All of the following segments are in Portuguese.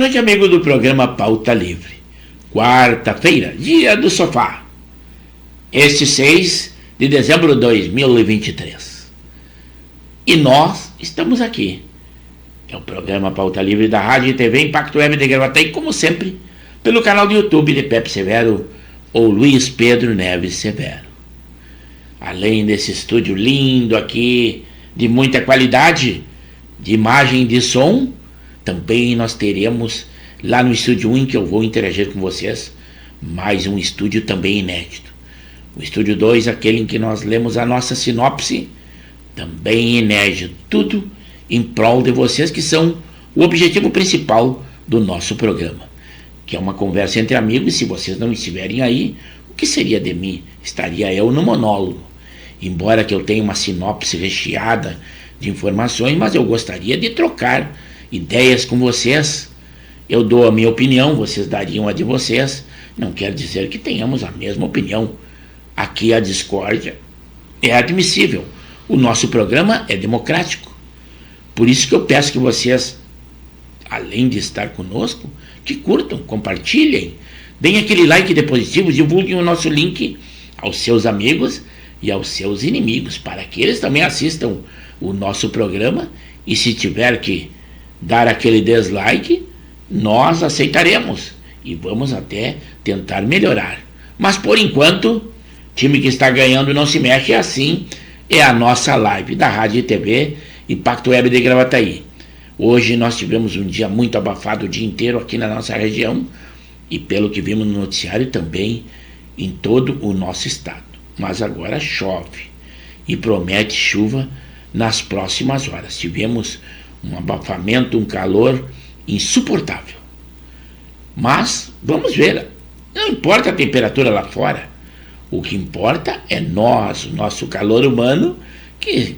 noite, amigo do programa Pauta Livre. Quarta-feira, dia do sofá. Este 6 de dezembro de 2023. E nós estamos aqui. É o programa Pauta Livre da Rádio e TV Impacto Web de Gravataí, como sempre, pelo canal do YouTube de Pepe Severo ou Luiz Pedro Neves Severo. Além desse estúdio lindo aqui, de muita qualidade, de imagem e de som, também nós teremos lá no Estúdio 1, que eu vou interagir com vocês, mais um estúdio também inédito. O Estúdio 2, aquele em que nós lemos a nossa sinopse, também inédito. Tudo em prol de vocês, que são o objetivo principal do nosso programa, que é uma conversa entre amigos. Se vocês não estiverem aí, o que seria de mim? Estaria eu no monólogo. Embora que eu tenha uma sinopse recheada de informações, mas eu gostaria de trocar ideias com vocês. Eu dou a minha opinião, vocês dariam a de vocês. Não quer dizer que tenhamos a mesma opinião. Aqui a discórdia é admissível. O nosso programa é democrático. Por isso que eu peço que vocês, além de estar conosco, que curtam, compartilhem, deem aquele like de positivo, divulguem o nosso link aos seus amigos e aos seus inimigos, para que eles também assistam o nosso programa. E se tiver que dar aquele dislike, nós aceitaremos e vamos até tentar melhorar. Mas por enquanto, time que está ganhando não se mexe. Assim é a nossa live da Rádio e TV Impacto Web de Gravataí. Hoje nós tivemos um dia muito abafado, o dia inteiro aqui na nossa região, e pelo que vimos no noticiário também em todo o nosso estado. Mas agora chove e promete chuva nas próximas horas. Tivemos um abafamento, um calor insuportável. Mas vamos ver. Não importa a temperatura lá fora. O que importa é nós, o nosso calor humano, que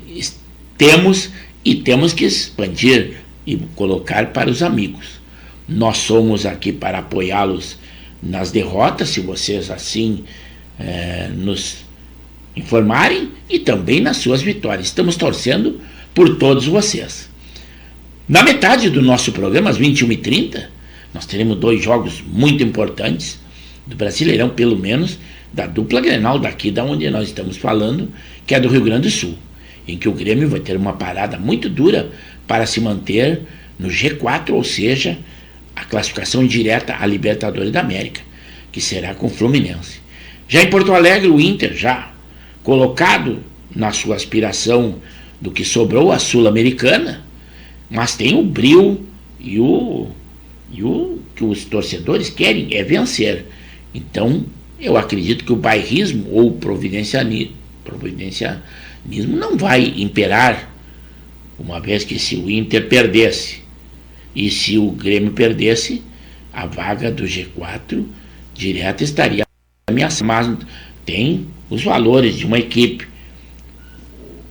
temos e temos que expandir e colocar para os amigos. Nós somos aqui para apoiá-los nas derrotas, se vocês assim nos informarem, e também nas suas vitórias. Estamos torcendo por todos vocês. Na metade do nosso programa, às 21h30, nós teremos 2 jogos muito importantes do Brasileirão, pelo menos da dupla Grenal daqui da onde nós estamos falando, que é do Rio Grande do Sul, em que o Grêmio vai ter uma parada muito dura para se manter no G4, ou seja, a classificação direta à Libertadores da América, que será com o Fluminense. Já em Porto Alegre, o Inter, já colocado na sua aspiração do que sobrou a Sul-Americana, mas tem o brio e o que os torcedores querem é vencer. Então, eu acredito que o bairrismo ou o providencialismo não vai imperar, uma vez que se o Inter perdesse e se o Grêmio perdesse, a vaga do G4 direto estaria ameaçada. Mas tem os valores de uma equipe,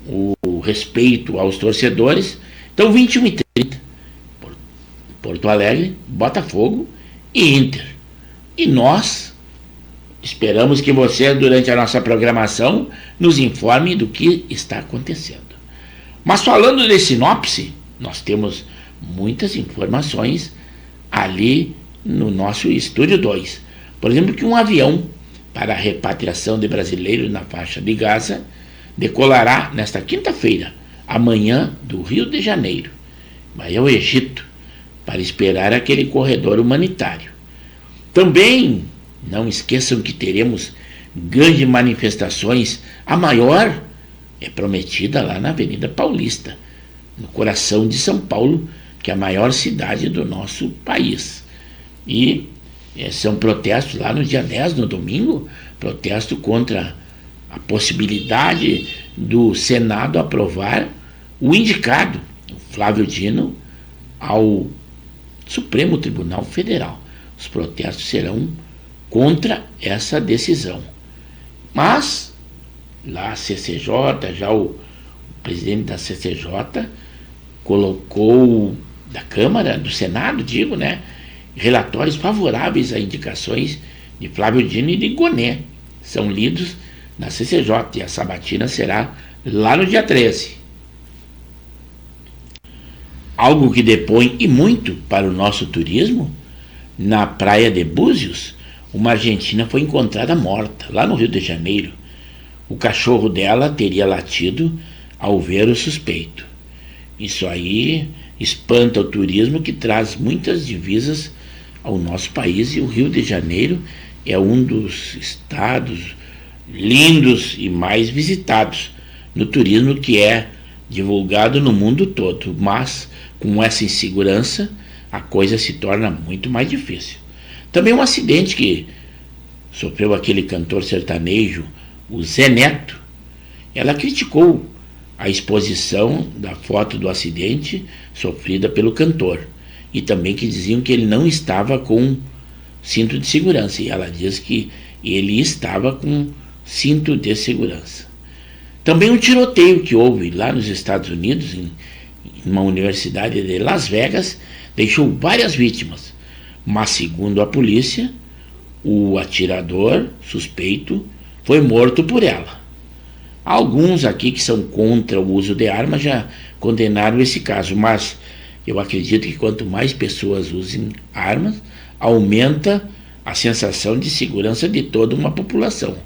o respeito aos torcedores. Então, 21h30, Porto Alegre, Botafogo e Inter. E nós esperamos que você, durante a nossa programação, nos informe do que está acontecendo. Mas falando de sinopse, nós temos muitas informações ali no nosso Estúdio 2. Por exemplo, que um avião para a repatriação de brasileiros na faixa de Gaza decolará nesta quinta-feira, amanhã, do Rio de Janeiro. Vai ao Egito para esperar aquele corredor humanitário. Também não esqueçam que teremos grandes manifestações. A maior é prometida lá na Avenida Paulista, no coração de São Paulo, que é a maior cidade do nosso país. E são protestos lá no dia 10, no domingo, protesto contra a possibilidade do Senado aprovar o indicado, o Flávio Dino, ao Supremo Tribunal Federal. Os protestos serão contra essa decisão. Mas lá a CCJ, já o presidente da CCJ colocou, da Câmara, do Senado, digo, né, relatórios favoráveis a indicações de Flávio Dino e de Gonet. São lidos na CCJ e a sabatina será lá no dia 13. algo que depõe e muito para o nosso turismo. Na praia de Búzios, uma argentina foi encontrada morta, lá no Rio de Janeiro. O cachorro dela teria latido ao ver o suspeito. Isso aí espanta o turismo, que traz muitas divisas ao nosso país, e o Rio de Janeiro é um dos estados lindos e mais visitados no turismo, que é divulgado no mundo todo. Mas com essa insegurança a coisa se torna muito mais difícil. Também um acidente que sofreu aquele cantor sertanejo, o Zé Neto. Ela criticou a exposição da foto do acidente sofrida pelo cantor, e também que diziam que ele não estava com cinto de segurança, e ela diz que ele estava com cinto de segurança. Também um tiroteio que houve lá nos Estados Unidos, em uma universidade de Las Vegas, deixou várias vítimas, mas segundo a polícia, o atirador suspeito foi morto por ela. Alguns aqui que são contra o uso de armas já condenaram esse caso, mas eu acredito que quanto mais pessoas usem armas, aumenta a sensação de segurança de toda uma população.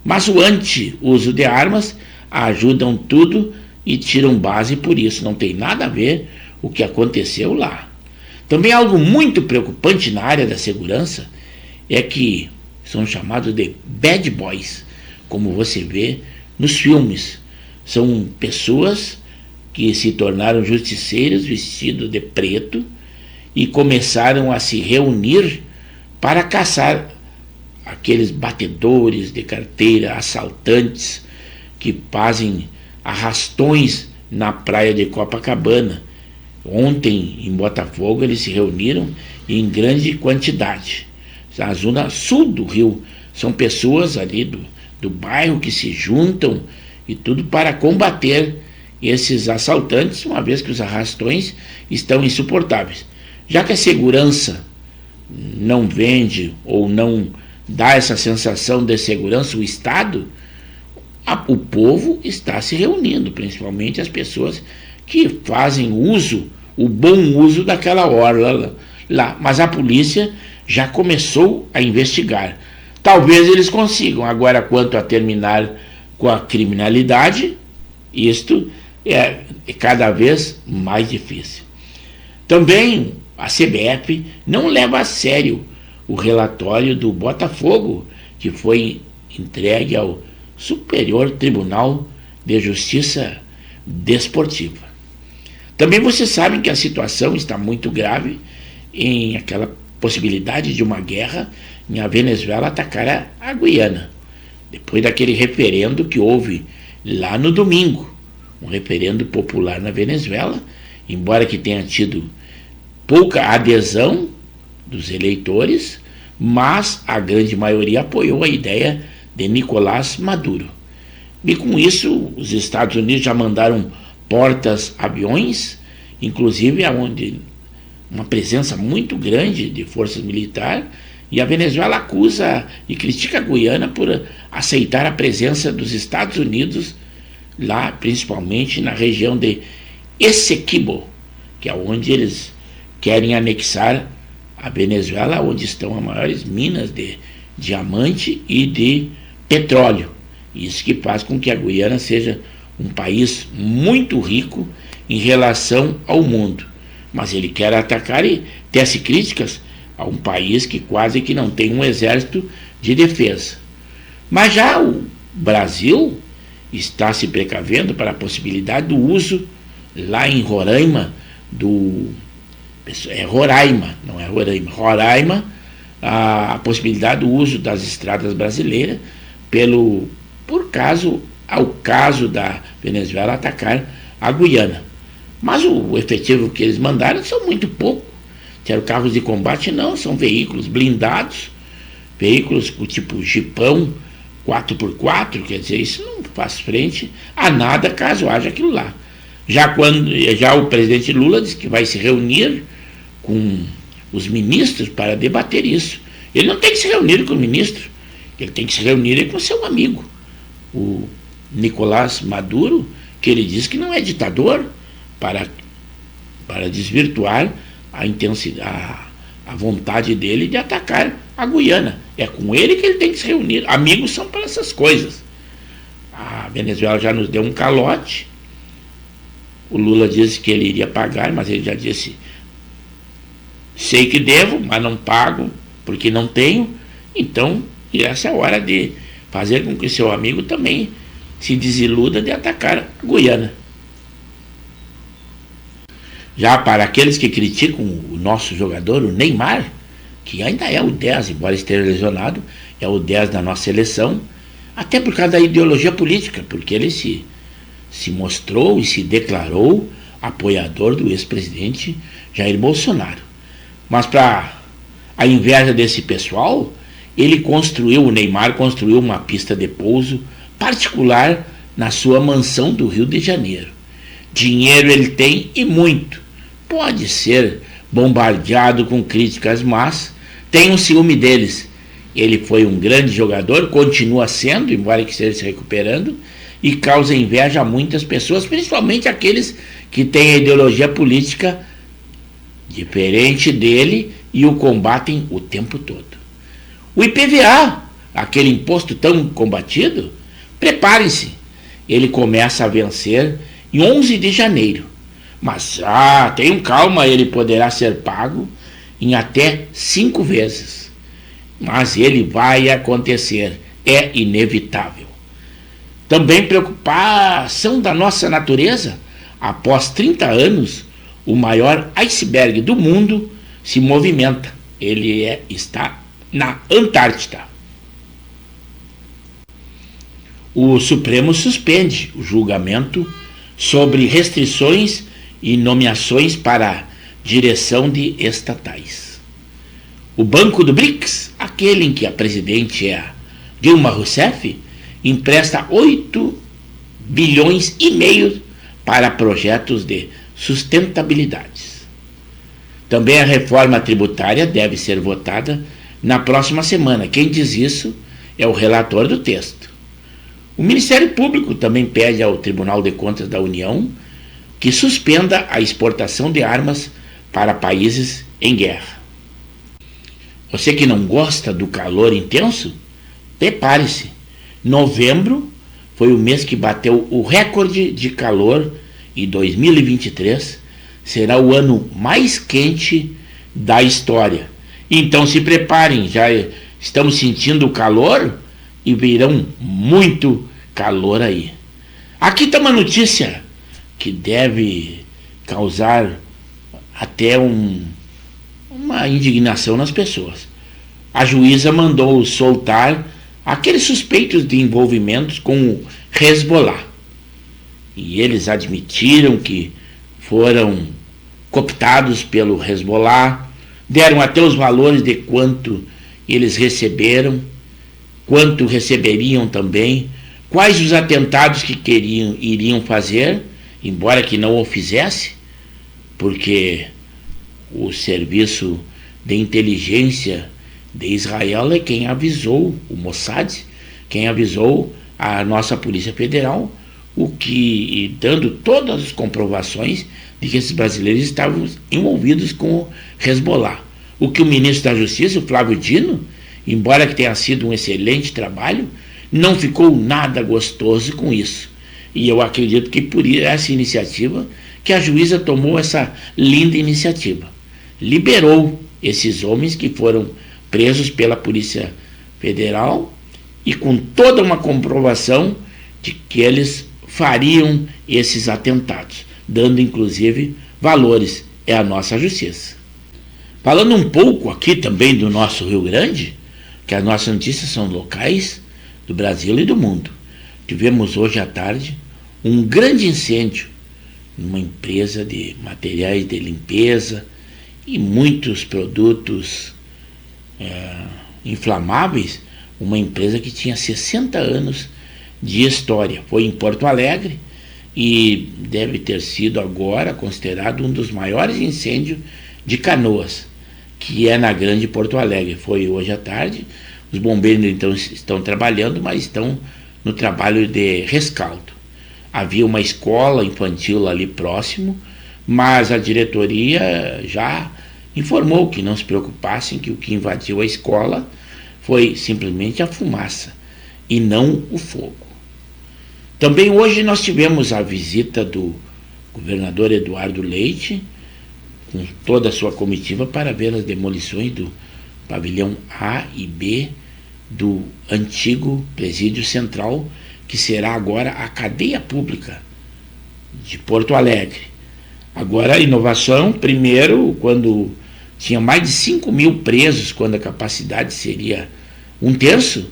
Mas o anti-uso de armas ajudam tudo e tiram base por isso. Não tem nada a ver o que aconteceu lá. Também algo muito preocupante na área da segurança é que são chamados de bad boys, como você vê nos filmes. São pessoas que se tornaram justiceiros vestidos de preto e começaram a se reunir para caçar aqueles batedores de carteira, assaltantes que fazem arrastões na praia de Copacabana. Ontem, em Botafogo, eles se reuniram em grande quantidade. Na zona sul do Rio, são pessoas ali do bairro que se juntam e tudo para combater esses assaltantes, uma vez que os arrastões estão insuportáveis. Já que a segurança não vende ou não dá essa sensação de segurança, o Estado, o povo está se reunindo, principalmente as pessoas que fazem uso, o bom uso daquela orla lá. Mas a polícia já começou a investigar. Talvez eles consigam. Agora, quanto a terminar com a criminalidade, isto é cada vez mais difícil. Também a CBF não leva a sério o relatório do Botafogo, que foi entregue ao Superior Tribunal de Justiça Desportiva. Também vocês sabem que a situação está muito grave em aquela possibilidade de uma guerra em a Venezuela atacar a Guiana, depois daquele referendo que houve lá no domingo, um referendo popular na Venezuela, embora que tenha tido pouca adesão dos eleitores, mas a grande maioria apoiou a ideia de Nicolás Maduro. E com isso, os Estados Unidos já mandaram portas-aviões, inclusive aonde uma presença muito grande de forças militares, e a Venezuela acusa e critica a Guiana por aceitar a presença dos Estados Unidos lá, principalmente na região de Essequibo, que é onde eles querem anexar a Venezuela, onde estão as maiores minas de diamante e de petróleo. Isso que faz com que a Guiana seja um país muito rico em relação ao mundo. Mas ele quer atacar e tece críticas a um país que quase que não tem um exército de defesa. Mas já o Brasil está se precavendo para a possibilidade do uso lá em Roraima, Roraima, não é Roraima, Roraima, a possibilidade do uso das estradas brasileiras ao caso da Venezuela atacar a Guiana. Mas o efetivo que eles mandaram são muito pouco. Eram carros de combate, não, são veículos blindados, veículos tipo jipão 4x4, quer dizer, isso não faz frente a nada caso haja aquilo lá. Já o presidente Lula disse que vai se reunir com os ministros para debater isso. Ele não tem que se reunir com o ministro, ele tem que se reunir com seu amigo, o Nicolás Maduro, que ele diz que não é ditador, para para desvirtuar a intensidade, a vontade dele de atacar a Guiana. É com ele que ele tem que se reunir. Amigos são para essas coisas. A Venezuela já nos deu um calote. O Lula disse que ele iria pagar, mas ele já disse: sei que devo, mas não pago porque não tenho. Então, essa é a hora de fazer com que seu amigo também se desiluda de atacar a Guiana. Já para aqueles que criticam o nosso jogador, o Neymar, que ainda é o 10, embora esteja lesionado, é o 10 da nossa seleção, até por causa da ideologia política, porque ele se mostrou e se declarou apoiador do ex-presidente Jair Bolsonaro. Mas para a inveja desse pessoal, o Neymar construiu uma pista de pouso particular na sua mansão do Rio de Janeiro. Dinheiro ele tem e muito. Pode ser bombardeado com críticas, mas tem um ciúme deles. Ele foi um grande jogador, continua sendo, embora que esteja se recuperando, e causa inveja a muitas pessoas, principalmente aqueles que têm a ideologia política diferente dele e o combatem o tempo todo. O IPVA, aquele imposto tão combatido, preparem-se, ele começa a vencer em 11 de janeiro. Mas tenham calma, ele poderá ser pago em até 5 vezes. Mas ele vai acontecer, é inevitável. Também preocupação da nossa natureza. Após 30 anos, o maior iceberg do mundo se movimenta. Ele está na Antártida. O Supremo suspende o julgamento sobre restrições e nomeações para direção de estatais. O Banco do BRICS, aquele em que a presidente é a Dilma Rousseff, empresta 8 bilhões e meio para projetos de sustentabilidade. Também a reforma tributária deve ser votada na próxima semana. Quem diz isso é o relator do texto. O Ministério Público também pede ao Tribunal de Contas da União que suspenda a exportação de armas para países em guerra. Você que não gosta do calor intenso, prepare-se. Novembro foi o mês que bateu o recorde de calor e 2023 será o ano mais quente da história. Então se preparem, já estamos sentindo o calor e virão muito calor aí. Aqui está uma notícia que deve causar até uma indignação nas pessoas. A juíza mandou soltar aqueles suspeitos de envolvimentos com o Hezbollah. E eles admitiram que foram cooptados pelo Hezbollah, deram até os valores de quanto eles receberam, quanto receberiam também, quais os atentados que iriam fazer, embora que não o fizesse, porque o serviço de inteligência de Israel é quem avisou, o Mossad, quem avisou a nossa Polícia Federal, dando todas as comprovações de que esses brasileiros estavam envolvidos com o Hezbollah. O que o ministro da Justiça, o Flávio Dino, embora que tenha sido um excelente trabalho, não ficou nada gostoso com isso. E eu acredito que por essa iniciativa que a juíza tomou essa linda iniciativa. Liberou esses homens que foram presos pela Polícia Federal e com toda uma comprovação de que eles fariam esses atentados, dando inclusive valores. É a nossa justiça. Falando um pouco aqui também do nosso Rio Grande, que as nossas notícias são locais do Brasil e do mundo. Tivemos hoje à tarde um grande incêndio numa empresa de materiais de limpeza e muitos produtos inflamáveis, uma empresa que tinha 60 anos de história. Foi em Porto Alegre e deve ter sido agora considerado um dos maiores incêndios de Canoas, que é na Grande Porto Alegre. Foi hoje à tarde. Os bombeiros então estão trabalhando, mas estão no trabalho de rescaldo. Havia uma escola infantil ali próximo, mas a diretoria já informou que não se preocupassem, que o que invadiu a escola foi simplesmente a fumaça e não o fogo. Também hoje nós tivemos a visita do governador Eduardo Leite, com toda a sua comitiva, para ver as demolições do pavilhão A e B do antigo presídio central, que será agora a cadeia pública de Porto Alegre. Agora a inovação, primeiro, quando tinha mais de 5.000 presos, quando a capacidade seria 1/3,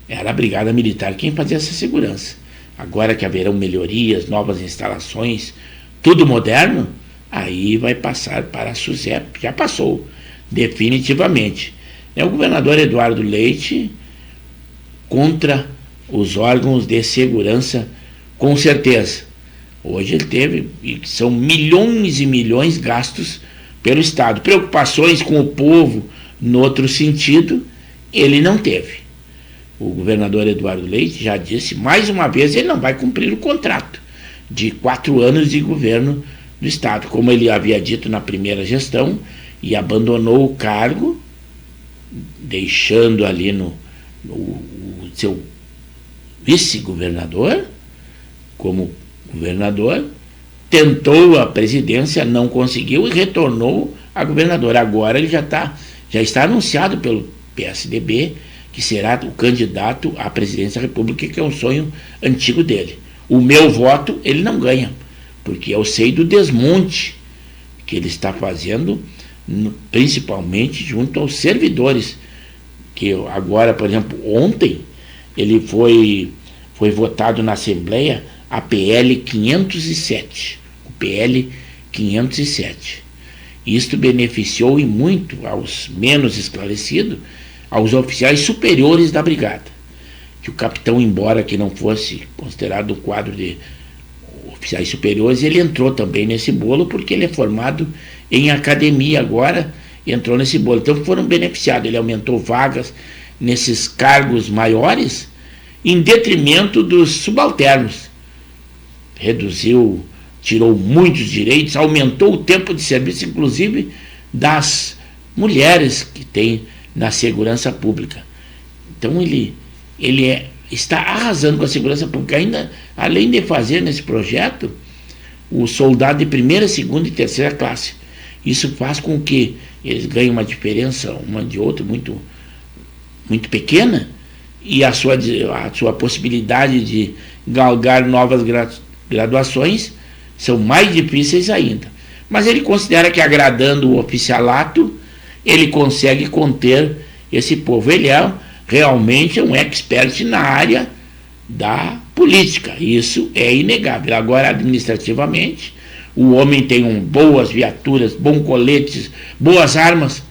era a Brigada Militar quem fazia essa segurança. Agora que haverão melhorias, novas instalações, tudo moderno, aí vai passar para a SUSEP, já passou, definitivamente. É o governador Eduardo Leite contra os órgãos de segurança, com certeza. Hoje ele teve, e são milhões e milhões gastos pelo Estado. Preocupações com o povo, no outro sentido, ele não teve. O governador Eduardo Leite já disse, mais uma vez, ele não vai cumprir o contrato de 4 anos de governo do Estado, como ele havia dito na primeira gestão, e abandonou o cargo, deixando ali o seu vice-governador como governador, tentou a presidência, não conseguiu e retornou a governador. Agora ele já está anunciado pelo PSDB que será o candidato à presidência da República, que é um sonho antigo dele. O meu voto ele não ganha, porque eu sei do desmonte que ele está fazendo, principalmente junto aos servidores, que agora, por exemplo, ontem ele foi votado na Assembleia a PL 507, o PL 507. Isto beneficiou e muito aos menos esclarecidos, aos oficiais superiores da brigada, que o capitão, embora que não fosse considerado um quadro de oficiais superiores, ele entrou também nesse bolo, porque ele é formado em academia agora, entrou nesse bolo. Então foram beneficiados, ele aumentou vagas nesses cargos maiores, em detrimento dos subalternos. Reduziu, tirou muitos direitos, aumentou o tempo de serviço, inclusive das mulheres que tem na segurança pública. Então ele está arrasando com a segurança pública, ainda, além de fazer nesse projeto o soldado de primeira, segunda e terceira classe. Isso faz com que eles ganhem uma diferença uma de outra muito, muito pequena, e a sua possibilidade de galgar novas graduações são mais difíceis ainda. Mas ele considera que, agradando o oficialato, ele consegue conter esse povo. Ele é realmente um expert na área da política, isso é inegável. Agora, administrativamente, o homem tem boas viaturas, bons coletes, boas armas,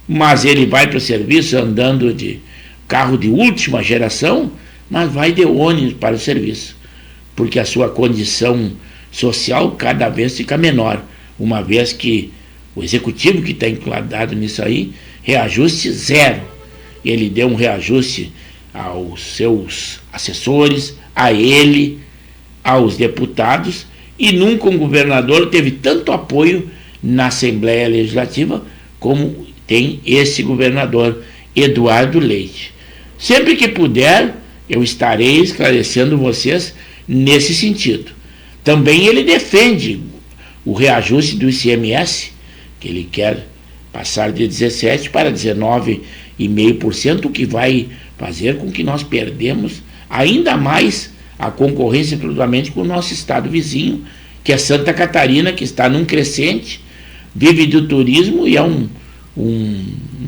mas ele vai para o serviço andando de carro de última geração, mas vai de ônibus para o serviço, porque a sua condição social cada vez fica menor, uma vez que o executivo que está enquadrado nisso aí, reajuste zero. Ele deu um reajuste aos seus assessores, a ele, aos deputados, e nunca um governador teve tanto apoio na Assembleia Legislativa como tem esse governador Eduardo Leite. Sempre que puder, eu estarei esclarecendo vocês nesse sentido. Também ele defende o reajuste do ICMS, que ele quer passar de 17% para 19,5%, o que vai fazer com que nós perdemos ainda mais a concorrência, principalmente com o nosso estado vizinho, que é Santa Catarina, que está num crescente, vive do turismo e é um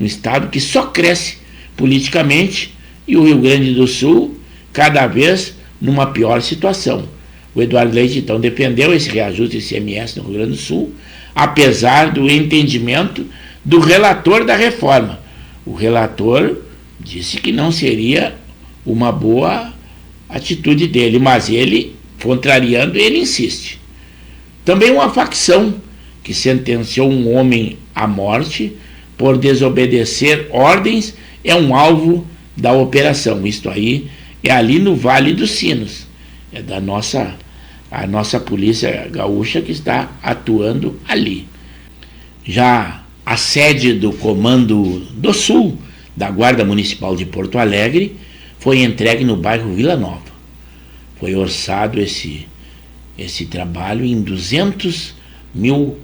estado que só cresce politicamente, e o Rio Grande do Sul cada vez numa pior situação. O Eduardo Leite, então, defendeu esse reajuste do ICMS no Rio Grande do Sul, apesar do entendimento do relator da reforma. O relator disse que não seria uma boa atitude dele, mas ele, contrariando, ele insiste. Também uma facção que sentenciou um homem à morte por desobedecer ordens é um alvo da operação. Isto aí é ali no Vale dos Sinos, é da nossa a nossa polícia gaúcha que está atuando ali. Já a sede do Comando do Sul da Guarda Municipal de Porto Alegre foi entregue no bairro Vila Nova. Foi orçado esse trabalho em R$200 mil.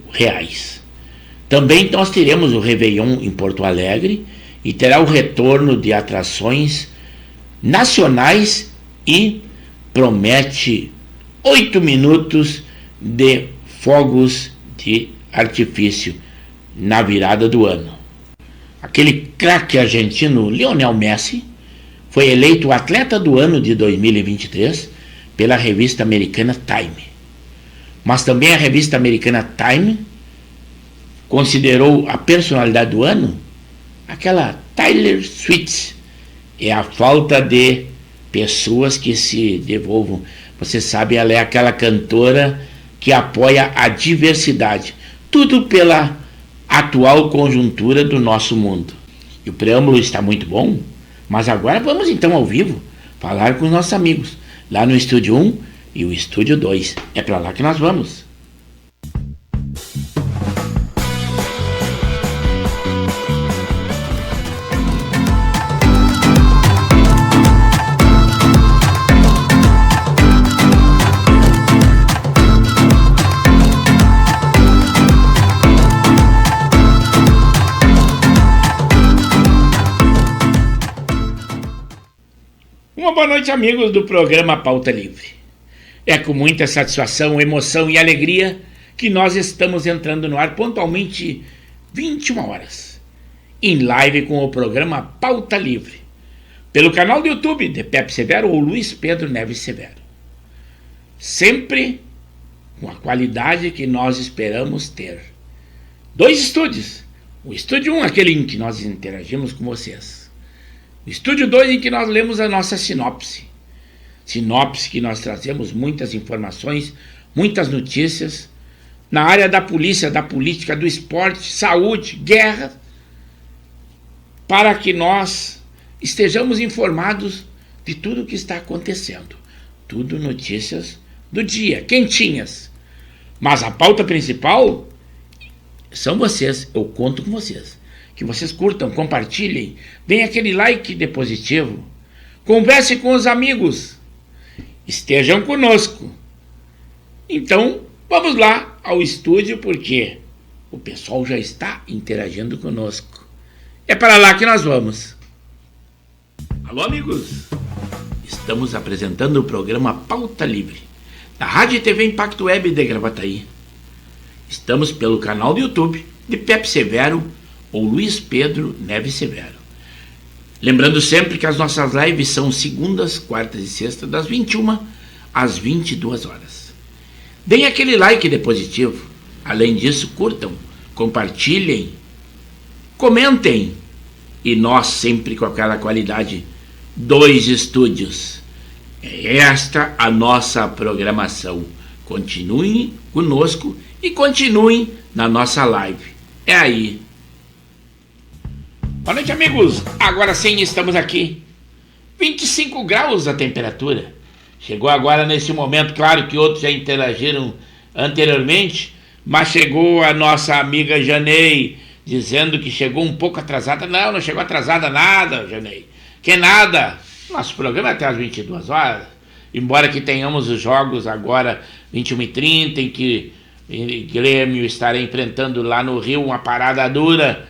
Também nós teremos o Réveillon em Porto Alegre e terá o retorno de atrações nacionais e promete 8 minutos de fogos de artifício na virada do ano. Aquele craque argentino Lionel Messi foi eleito o atleta do ano de 2023 pela revista americana Time. Mas também a revista americana Time considerou a personalidade do ano aquela Taylor Swift. É a falta de pessoas que se devolvam. Você sabe, ela é aquela cantora que apoia a diversidade. Tudo pela atual conjuntura do nosso mundo. E o preâmbulo está muito bom, mas agora vamos então ao vivo falar com os nossos amigos lá no Estúdio 1 e o Estúdio 2. É para lá que nós vamos. Uma boa noite, amigos do programa Pauta Livre. É com muita satisfação, emoção e alegria que nós estamos entrando no ar pontualmente 21 horas, em live com o programa Pauta Livre, pelo canal do YouTube de Pepe Severo ou Luiz Pedro Neves Severo. Sempre com a qualidade que nós esperamos ter. 2 estúdios. O Estúdio 1, aquele em que nós interagimos com vocês. O Estúdio 2, em que nós lemos a nossa sinopse. Sinopse que nós trazemos muitas informações, muitas notícias, na área da polícia, da política, do esporte, saúde, guerra, para que nós estejamos informados de tudo o que está acontecendo. Tudo notícias do dia, quentinhas. Mas a pauta principal são vocês, eu conto com vocês. Que vocês curtam, compartilhem, deem aquele like de positivo, converse com os amigos, estejam conosco. Então, vamos lá ao estúdio, porque o pessoal já está interagindo conosco. É para lá que nós vamos. Alô, amigos! Estamos apresentando o programa Pauta Livre, da Rádio e TV Impacto Web de Gravataí. Estamos pelo canal do YouTube de Pepe Severo ou Luiz Pedro Neves Severo. Lembrando sempre que as nossas lives são segundas, quartas e sextas, das 21 às 22 horas. Deem aquele like de positivo. Além disso, curtam, compartilhem, comentem. E nós sempre com aquela qualidade, 2 estúdios. É esta a nossa programação. Continuem conosco e continuem na nossa live. É aí. Boa noite, amigos. Agora sim, estamos aqui. 25 graus a temperatura. Chegou agora nesse momento, claro que outros já interagiram anteriormente, mas chegou a nossa amiga Janei, dizendo que chegou um pouco atrasada. Não chegou atrasada nada, Janei. Que nada. Nosso programa é até às 22 horas. Embora que tenhamos os jogos agora 21h30, em que o Grêmio estará enfrentando lá no Rio uma parada dura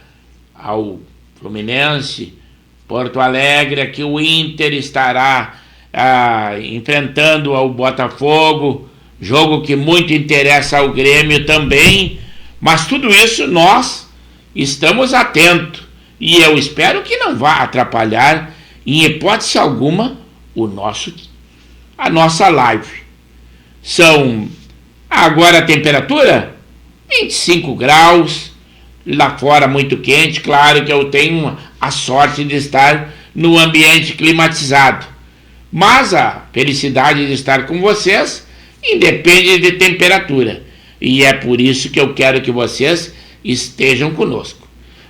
ao Fluminense, Porto Alegre, aqui o Inter estará enfrentando ao Botafogo, jogo que muito interessa ao Grêmio também, mas tudo isso nós estamos atentos e eu espero que não vá atrapalhar em hipótese alguma a nossa live. São agora a temperatura 25 graus, lá fora muito quente. Claro que eu tenho a sorte de estar no ambiente climatizado, mas a felicidade de estar com vocês independe de temperatura, e é por isso que eu quero que vocês estejam conosco.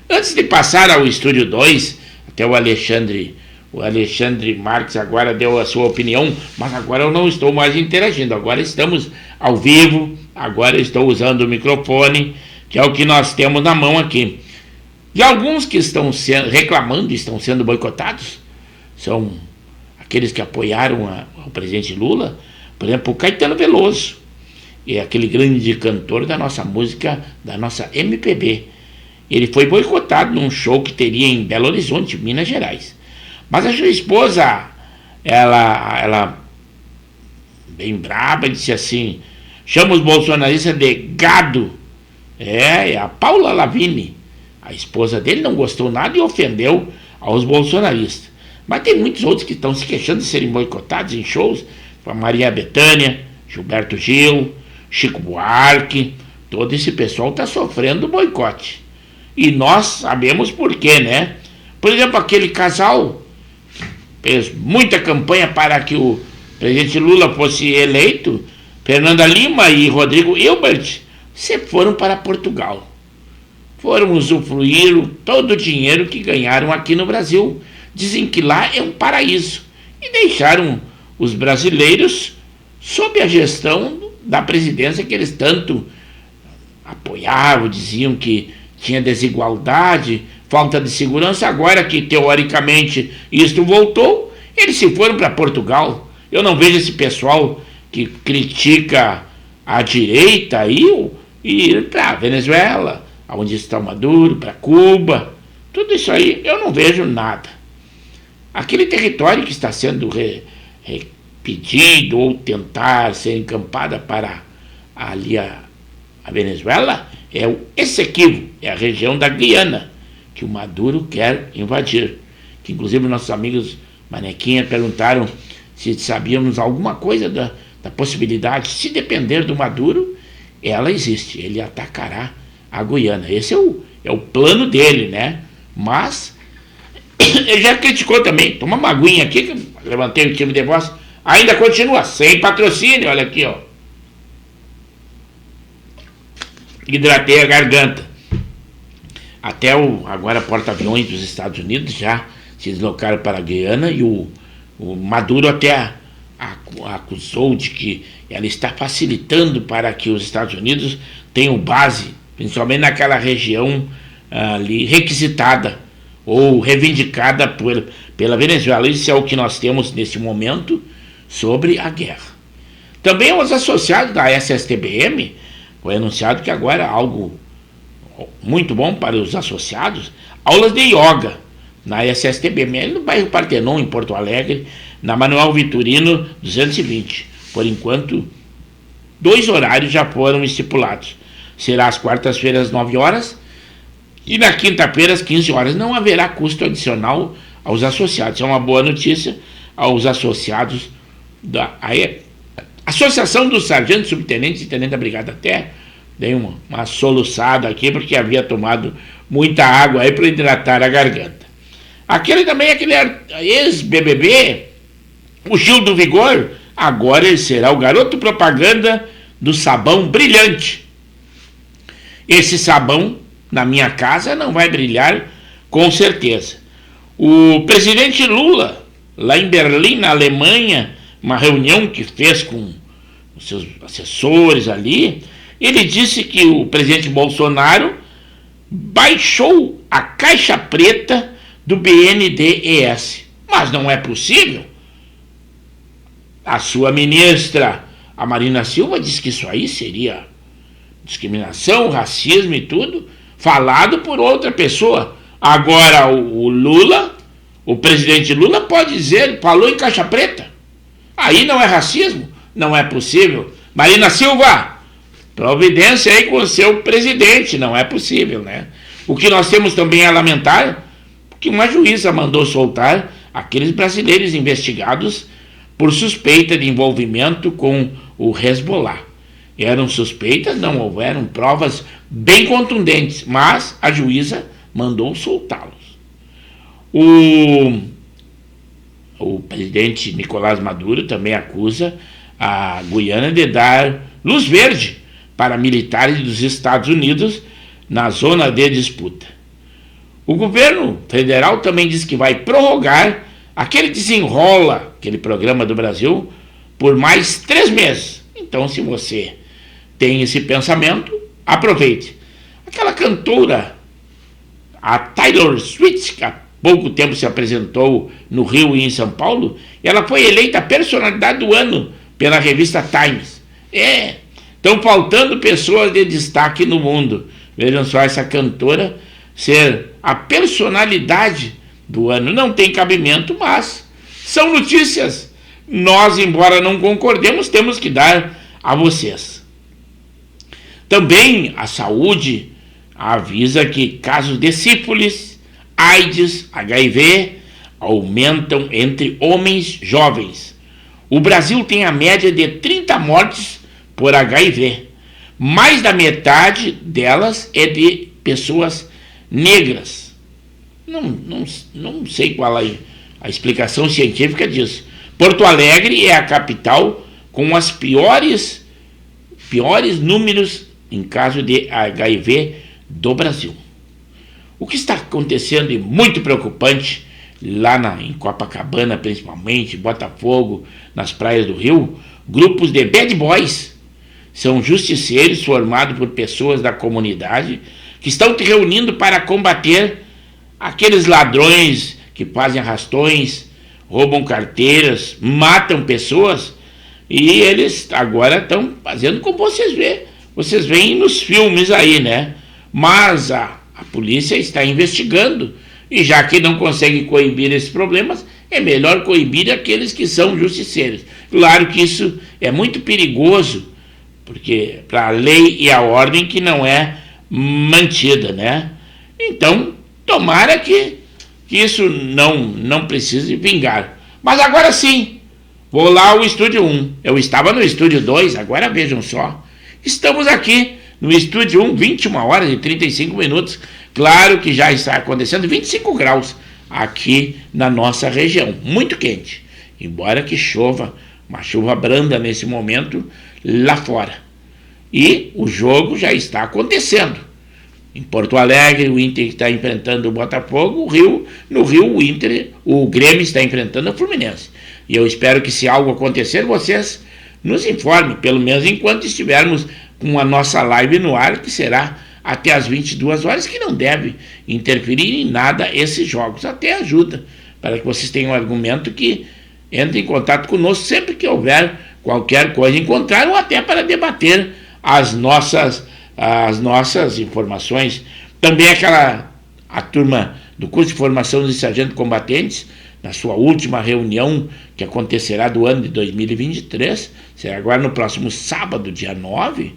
Antes de passar ao Estúdio 2, até o Alexandre O Alexandre Marques agora deu a sua opinião, mas agora eu não estou mais interagindo. Agora estamos ao vivo, agora estou usando o microfone, que é o que nós temos na mão aqui. E alguns que estão reclamando, estão sendo boicotados, são aqueles que apoiaram o presidente Lula. Por exemplo, o Caetano Veloso, é aquele grande cantor da nossa música, da nossa MPB. Ele foi boicotado num show que teria em Belo Horizonte, Minas Gerais. Mas a sua esposa, ela bem braba, disse assim, chama os bolsonaristas de gado. É a Paula Lavigne, a esposa dele, não gostou nada e ofendeu aos bolsonaristas. Mas tem muitos outros que estão se queixando de serem boicotados em shows, como a Maria Bethânia, Gilberto Gil, Chico Buarque. Todo esse pessoal está sofrendo boicote. E nós sabemos por quê, né? Por exemplo, aquele casal fez muita campanha para que o presidente Lula fosse eleito, Fernanda Lima e Rodrigo Hilbert, se foram para Portugal. Foram usufruir todo o dinheiro que ganharam aqui no Brasil. Dizem que lá é um paraíso. E deixaram os brasileiros sob a gestão da presidência que eles tanto apoiavam, diziam que tinha desigualdade, falta de segurança. Agora que teoricamente isto voltou, eles se foram para Portugal. Eu não vejo esse pessoal que critica a direita aí ir para Venezuela, onde está o Maduro, para Cuba. Tudo isso aí eu não vejo nada. Aquele território que está sendo pedido ou tentar ser encampada para ali a Venezuela é o Essequibo, é a região da Guiana, que o Maduro quer invadir. Que inclusive nossos amigos Manequinha perguntaram se sabíamos alguma coisa da possibilidade, se depender do Maduro, ela existe, ele atacará a Guiana. Esse é o plano dele, né? Mas ele já criticou também. Toma uma aguinha aqui, que eu levantei o time de voz. Ainda continua sem patrocínio, olha aqui, ó. Hidratei a garganta. Até agora porta-aviões dos Estados Unidos já se deslocaram para a Guiana e o Maduro até acusou de que ela está facilitando para que os Estados Unidos tenham base, principalmente naquela região ali requisitada ou reivindicada pela Venezuela. Isso é o que nós temos nesse momento sobre a guerra. Também os associados da SSTBM, foi anunciado que agora algo muito bom para os associados, aulas de yoga na SSTBM, no bairro Partenon, em Porto Alegre, na Manuel Vitorino 220. Por enquanto, 2 horários já foram estipulados. Será às quartas-feiras, 9 horas, e na quinta-feira, às 15 horas. Não haverá custo adicional aos associados. É uma boa notícia aos associados da Associação dos Sargentos, Subtenentes e Tenentes da Brigada Terra. Dei uma soluçada aqui, porque havia tomado muita água aí para hidratar a garganta. Aquele ex-BBB, o Gil do Vigor, agora ele será o garoto propaganda do sabão brilhante. Esse sabão, na minha casa, não vai brilhar com certeza. O presidente Lula, lá em Berlim, na Alemanha, uma reunião que fez com os seus assessores ali, ele disse que o presidente Bolsonaro baixou a caixa preta do BNDES. Mas não é possível. A sua ministra, a Marina Silva, disse que isso aí seria discriminação, racismo e tudo, falado por outra pessoa. Agora o Lula, o presidente Lula, pode dizer, falou em caixa preta. Aí não é racismo? Não é possível. Marina Silva, providência aí com o seu presidente, não é possível, né? O que nós temos também a lamentar, que uma juíza mandou soltar aqueles brasileiros investigados por suspeita de envolvimento com o Hezbollah. Eram suspeitas, não houveram provas bem contundentes, mas a juíza mandou soltá-los. O presidente Nicolás Maduro também acusa a Guiana de dar luz verde para militares dos Estados Unidos na zona de disputa. O governo federal também diz que vai prorrogar aquele desenrola, aquele programa do Brasil, por mais 3 meses. Então, se você tem esse pensamento, aproveite. Aquela cantora, a Taylor Swift, que há pouco tempo se apresentou no Rio e em São Paulo, ela foi eleita personalidade do ano pela revista Times. Estão faltando pessoas de destaque no mundo. Vejam só, essa cantora ser a personalidade do ano. Não tem cabimento, mas são notícias. Nós, embora não concordemos, temos que dar a vocês. Também a saúde avisa que casos de sífilis, AIDS, HIV aumentam entre homens jovens. O Brasil tem a média de 30 mortes por HIV. Mais da metade delas é de pessoas negras. Não sei qual a explicação científica disso. Porto Alegre é a capital com os piores números em caso de HIV do Brasil. O que está acontecendo e muito preocupante lá em Copacabana, principalmente, Botafogo, nas praias do Rio, grupos de bad boys são justiceiros formados por pessoas da comunidade que estão se reunindo para combater aqueles ladrões que fazem arrastões, roubam carteiras, matam pessoas, e eles agora estão fazendo como vocês veem nos filmes aí, né? Mas a polícia está investigando, e já que não consegue coibir esses problemas, é melhor coibir aqueles que são justiceiros. Claro que isso é muito perigoso, porque para a lei e a ordem que não é mantida, né? Então, tomara que isso não precise vingar. Mas agora sim, vou lá ao Estúdio 1. Eu estava no Estúdio 2, agora vejam só. Estamos aqui no Estúdio 1, 21 horas e 35 minutos. Claro que já está acontecendo 25 graus aqui na nossa região. Muito quente. Embora que chova, uma chuva branda nesse momento lá fora. E o jogo já está acontecendo. Em Porto Alegre, o Inter está enfrentando o Botafogo, no Rio, o Grêmio está enfrentando o Fluminense. E eu espero que, se algo acontecer, vocês nos informem, pelo menos enquanto estivermos com a nossa live no ar, que será até às 22 horas, que não deve interferir em nada esses jogos. Até ajuda, para que vocês tenham um argumento que entre em contato conosco sempre que houver qualquer coisa em contrário, ou até para debater as nossas informações. Também a turma do curso de formação de sargento combatentes, na sua última reunião, que acontecerá do ano de 2023, será agora no próximo sábado, dia 9,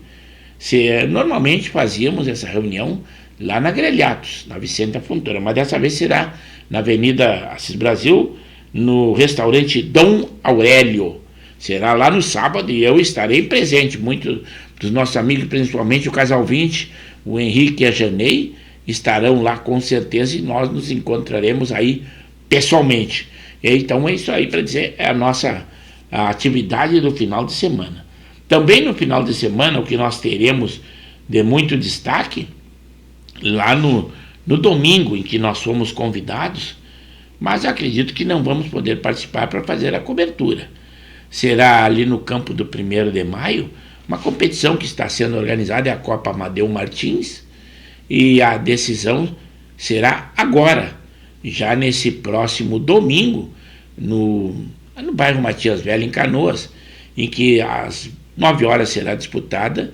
normalmente fazíamos essa reunião lá na Grelhatos, na Vicente Fontoura, mas dessa vez será na Avenida Assis Brasil, no restaurante Dom Aurélio. Será lá no sábado e eu estarei presente. Muitos dos nossos amigos, principalmente o casal 20, o Henrique e a Janei, estarão lá com certeza, e nós nos encontraremos aí pessoalmente. Então é isso aí para dizer, é a atividade do final de semana. Também no final de semana, o que nós teremos de muito destaque, lá no domingo, em que nós fomos convidados, mas acredito que não vamos poder participar para fazer a cobertura. Será ali no campo do 1º de maio, uma competição que está sendo organizada, é a Copa Amadeu Martins, e a decisão será agora, já nesse próximo domingo, no bairro Matias Velho, em Canoas, em que às 9 horas será disputada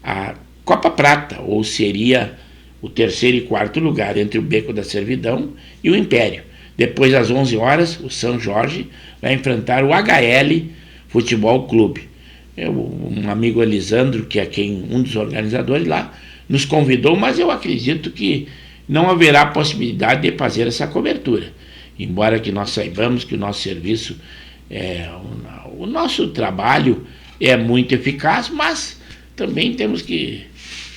a Copa Prata, ou seria o 3º e 4º lugar entre o Beco da Servidão e o Império. Depois, às 11 horas, o São Jorge vai enfrentar o HL Futebol Clube. Um amigo Elisandro, que é um dos organizadores lá, nos convidou, mas eu acredito que não haverá possibilidade de fazer essa cobertura. Embora que nós saibamos que o nosso serviço, o nosso trabalho é muito eficaz, mas também temos que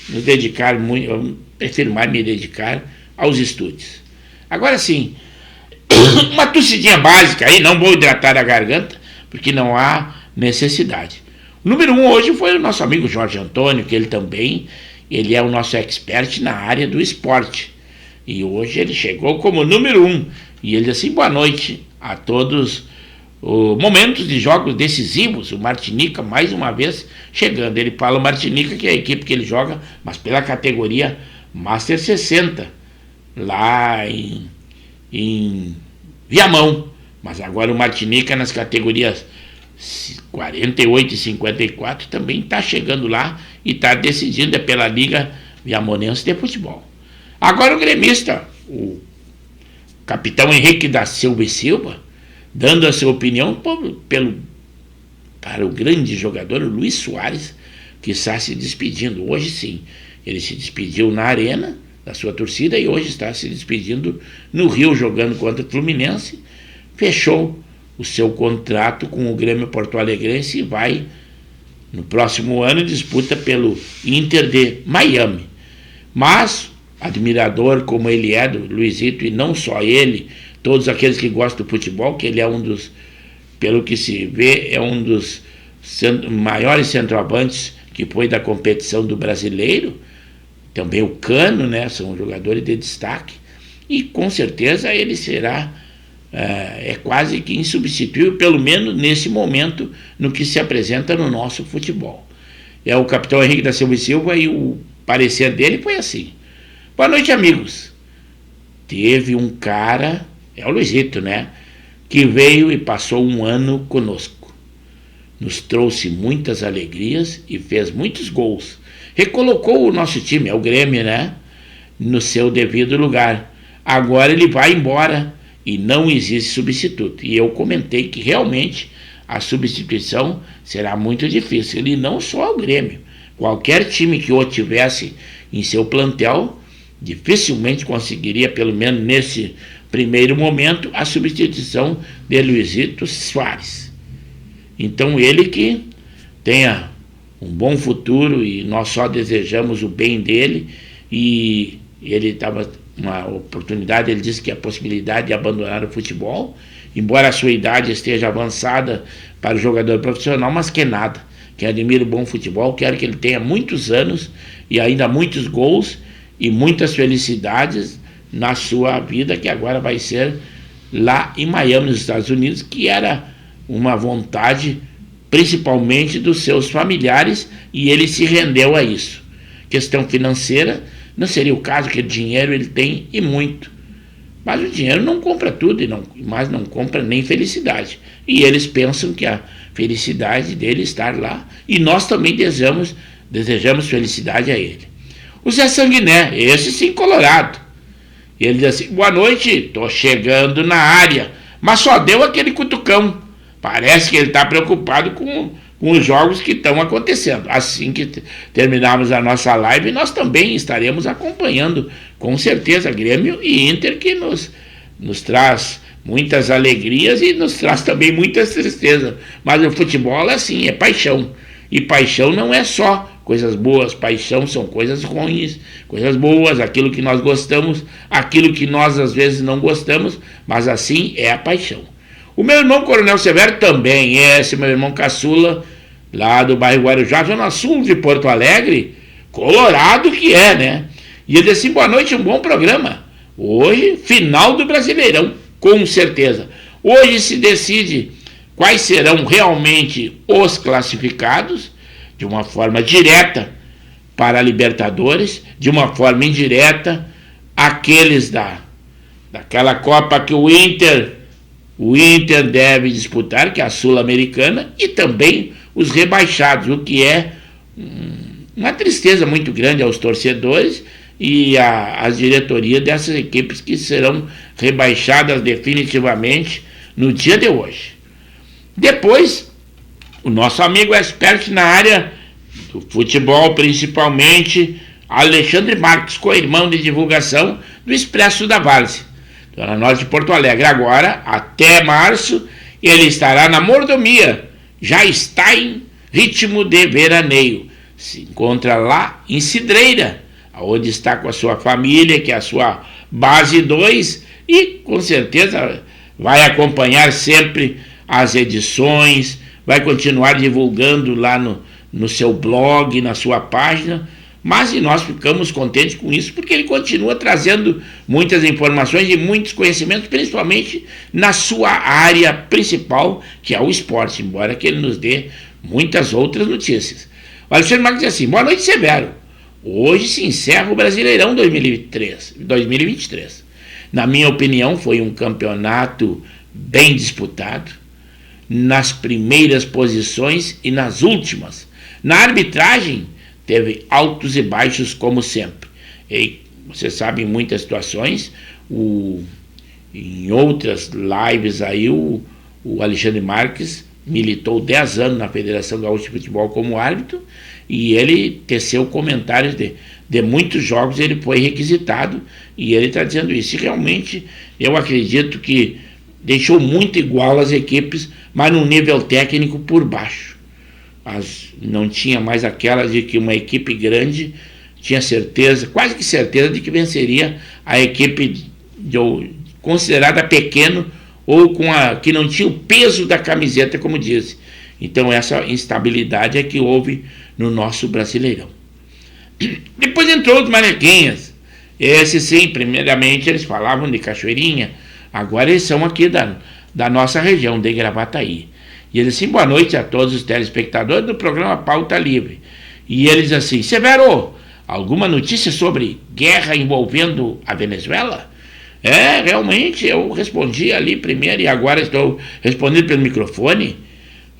nos dedicar muito, eu prefiro mais me dedicar aos estudos. Agora sim, uma tossidinha básica aí, não vou hidratar a garganta, porque não há necessidade. O número 1 hoje foi o nosso amigo Jorge Antônio, que ele é o nosso expert na área do esporte. E hoje ele chegou como número 1. E ele disse assim: boa noite a todos os momentos de jogos decisivos. O Martinica, mais uma vez, chegando. Ele fala o Martinica, que é a equipe que ele joga, mas pela categoria Master 60, lá em Viamão. Mas agora o Martinica, nas categorias 48 e 54, também está chegando lá e está decidindo pela Liga Viamonense de Futebol. Agora o gremista, o capitão Henrique da Silva e Silva, dando a sua opinião para o grande jogador Luiz Soares, que está se despedindo. Hoje sim, ele se despediu na Arena da sua torcida e hoje está se despedindo no Rio, jogando contra o Fluminense. Fechou o seu contrato com o Grêmio Porto-Alegrense e vai, no próximo ano, disputa pelo Inter de Miami. Mas, admirador como ele é do Luizito, e não só ele, todos aqueles que gostam do futebol, que ele é um dos, pelo que se vê, é um dos maiores centroavantes que foi da competição do brasileiro, também o Cano, né, são jogadores de destaque, e com certeza ele será quase que insubstituível, pelo menos nesse momento, no que se apresenta no nosso futebol. É o capitão Henrique da Silva e Silva, e o parecer dele foi assim: boa noite, amigos. Teve um cara, é o Luizito, né, que veio e passou um ano conosco. Nos trouxe muitas alegrias e fez muitos gols. Recolocou o nosso time, é o Grêmio, né, no seu devido lugar. Agora ele vai embora e não existe substituto. E eu comentei que realmente a substituição será muito difícil. E não só o Grêmio. Qualquer time que o tivesse em seu plantel dificilmente conseguiria, pelo menos nesse primeiro momento, a substituição de Luizito Soares. Então ele que tenha um bom futuro, e nós só desejamos o bem dele. E ele estava uma oportunidade, ele disse que a possibilidade de abandonar o futebol, embora a sua idade esteja avançada para o jogador profissional, mas que nada, que admira o bom futebol, quero que ele tenha muitos anos e ainda muitos gols e muitas felicidades na sua vida, que agora vai ser lá em Miami, nos Estados Unidos, que era uma vontade principalmente dos seus familiares, e ele se rendeu a isso. Questão financeira, não seria o caso, que dinheiro ele tem e muito. Mas o dinheiro não compra tudo, mas não compra nem felicidade. E eles pensam que a felicidade dele estar lá, e nós também desejamos felicidade a ele. O Zé Sanguiné, esse sim colorado. Ele diz assim: boa noite, estou chegando na área, mas só deu aquele cutucão. Parece que ele está preocupado com os jogos que estão acontecendo. Assim que terminarmos a nossa live, nós também estaremos acompanhando, com certeza, Grêmio e Inter, que nos traz muitas alegrias e nos traz também muitas tristezas. Mas o futebol é assim, é paixão. E paixão não é só coisas boas, paixão são coisas ruins, coisas boas, aquilo que nós gostamos, aquilo que nós às vezes não gostamos, mas assim é a paixão. O meu irmão Coronel Severo também é esse meu irmão caçula, lá do bairro Guarujá, zona sul de Porto Alegre, colorado que é, né? E ele disse assim: boa noite, um bom programa. Hoje, final do Brasileirão, com certeza. Hoje se decide quais serão realmente os classificados, de uma forma direta para a Libertadores, de uma forma indireta, aqueles daquela Copa que o Inter deve disputar, que é a Sul-Americana, e também os rebaixados, o que é uma tristeza muito grande aos torcedores e às diretorias dessas equipes que serão rebaixadas definitivamente no dia de hoje. Depois, o nosso amigo expert na área do futebol, principalmente, Alexandre Marques, co-irmão de divulgação do Expresso da Várzea, Zona Norte de Porto Alegre. Agora, até março, ele estará na mordomia, já está em ritmo de veraneio. Se encontra lá em Cidreira, onde está com a sua família, que é a sua base 2, e com certeza vai acompanhar sempre as edições, vai continuar divulgando lá no seu blog, na sua página, Mas nós ficamos contentes com isso, porque ele continua trazendo muitas informações e muitos conhecimentos, principalmente na sua área principal, que é o esporte, embora que ele nos dê muitas outras notícias. O Alexandre Marques diz assim: boa noite, Severo. Hoje se encerra o Brasileirão 2023. Na minha opinião, foi um campeonato bem disputado, nas primeiras posições e nas últimas. Na arbitragem, teve altos e baixos, como sempre. E você sabe, em muitas situações, em outras lives aí, o Alexandre Marques militou 10 anos na Federação Gaúcha de Futebol como árbitro, e ele teceu comentários de muitos jogos, ele foi requisitado, e ele está dizendo isso. E realmente, eu acredito que deixou muito igual as equipes, mas num nível técnico por baixo. Não tinha mais aquela de que uma equipe grande tinha certeza, quase que certeza, de que venceria a equipe considerada pequeno ou que não tinha o peso da camiseta, como diz. Então essa instabilidade é que houve no nosso Brasileirão. Depois entrou os Manequinhas. Esses sim, primeiramente eles falavam de Cachoeirinha, agora eles são aqui da nossa região, de Gravataí. E ele assim: boa noite a todos os telespectadores do programa Pauta Livre. E eles assim: Severo, alguma notícia sobre guerra envolvendo a Venezuela? Realmente, eu respondi ali primeiro e agora estou respondendo pelo microfone